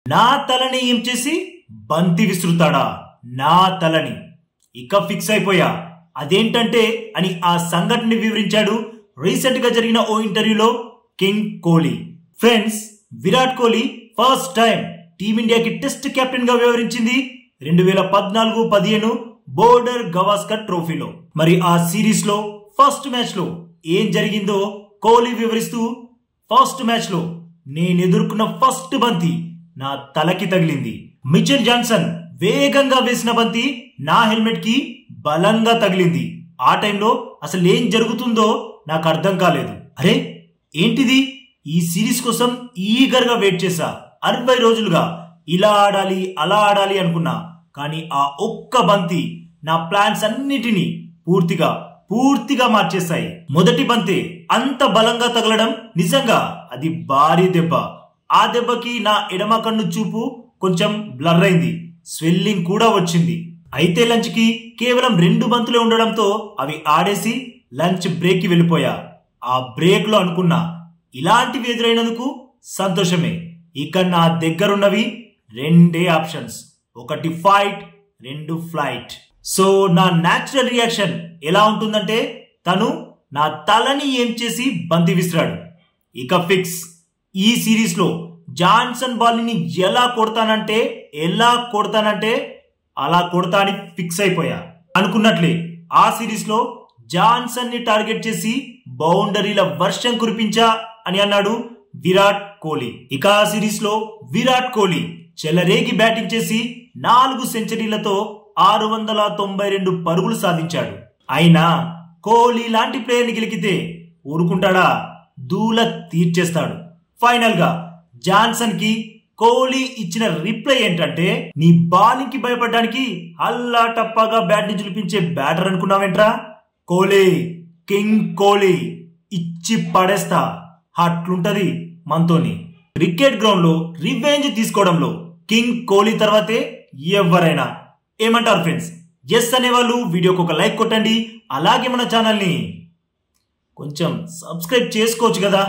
నా తలని ఏం చేసి బంతి విసురుతాడా? నా తలని ఇక ఫిక్స్ అయిపోయా. అదేంటంటే అని ఆ సంఘటనని వివరించాడు రీసెంట్ గా జరిగిన ఓ ఇంటర్వ్యూలో king Kohli. Friends, Virat Kohli first time టీమిండియాకి టెస్ట్ కెప్టెన్ గా వ్యవహరించింది 2014-15 బోర్డర్ గవాస్కర్ ట్రోఫీలో. మరి ఆ సిరీస్ లో ఫస్ట్ మ్యాచ్ లో ఏం జరిగిందో కోహ్లీ వివరిస్తూ, ఫస్ట్ మ్యాచ్ లో నేను ఎదుర్కొన్న ఫస్ట్ బంతి నా తలకి తగిలింది. మిచెల్ జాన్సన్ వేగంగా వేసిన బంతి నా హెల్మెట్ కి బలంగా తగిలింది. ఆ టైంలో అసలు ఏం జరుగుతుందో నాకు అర్థం కాలేదు. అరే ఏంటిది? ఈ సిరీస్ కోసం ఈగర్ గా వెయిట్ చేశా. 60 రోజులుగా ఇలా ఆడాలి అలా ఆడాలి అనుకున్నా. కానీ ఆ ఒక్క బంతి నా ప్లాన్స్ అన్నిటినీ పూర్తిగా మార్చేశాయి. మొదటి బంతి అంత బలంగా తగలడం నిజంగా అది భారీ దెబ్బ. ఆ దెబ్బకి నా ఎడమ కన్ను చూపు కొంచెం బ్లర్ అయింది, స్వెల్లింగ్ కూడా వచ్చింది. అయితే లంచ్ కి కేవలం 2 బంతులే ఉండడంతో అవి ఆడేసి లంచ్ బ్రేక్ కి వెళ్ళిపోయా. ఆ బ్రేక్ లో అనుకున్నా, ఇలాంటివి ఎదురైనందుకు సంతోషమే. ఇక నా దగ్గరున్నవి 2 ఆప్షన్స్, ఒకటి ఫైట్, 2 ఫ్లైట్. సో నా న్యాచురల్ రియాక్షన్ ఎలా ఉంటుందంటే, తను నా తలని ఏం చేసి బంతి విసిరాడు, ఇక ఫిక్స్. ఈ సిరీస్ లో జాన్సన్ బాల్ని ఎలా కొడతానంటే అలా కొడతా అని ఫిక్స్ అయిపోయా. అనుకున్నట్లే ఆ సిరీస్ లో జాన్సన్ ని టార్గెట్ చేసి బౌండరీల వర్షం కురిపించా అని అన్నాడు విరాట్ కోహ్లీ. ఇక ఆ సిరీస్ లో విరాట్ కోహ్లీ చెలరేగి బ్యాటింగ్ చేసి 4 సెంచరీలతో 692 పరుగులు సాధించాడు. అయినా కోహ్లీ లాంటి ప్లేయర్ ని గెలికితే ఊరుకుంటాడా? దూల తీర్చేస్తాడు. ఫైనల్ గా జాన్సన్ కి కోహ్లీ ఇచ్చిన రిప్లై ఏంటంటే, నీ బాలింగ్ కి భయపడడానికి అల్లా టప్పాగా బ్యాట్ ని చూపించే బ్యాటర్ అనుకున్నావేంట్రా? కోహ్లీ, కింగ్ కోహ్లీ ఇచ్చి పడేస్తా. అట్లుంటది మనతోని. క్రికెట్ గ్రౌండ్ లో రివెంజ్ తీసుకోవడంలో కింగ్ కోహ్లీ తర్వాతే ఎవరైనా. ఏమంటారు ఫ్రెండ్స్? ఎస్ అనేవాళ్ళు వీడియోకి ఒక లైక్ కొట్టండి. అలాగే మన ఛానల్ ని కొంచెం సబ్స్క్రైబ్ చేసుకోవచ్చు కదా.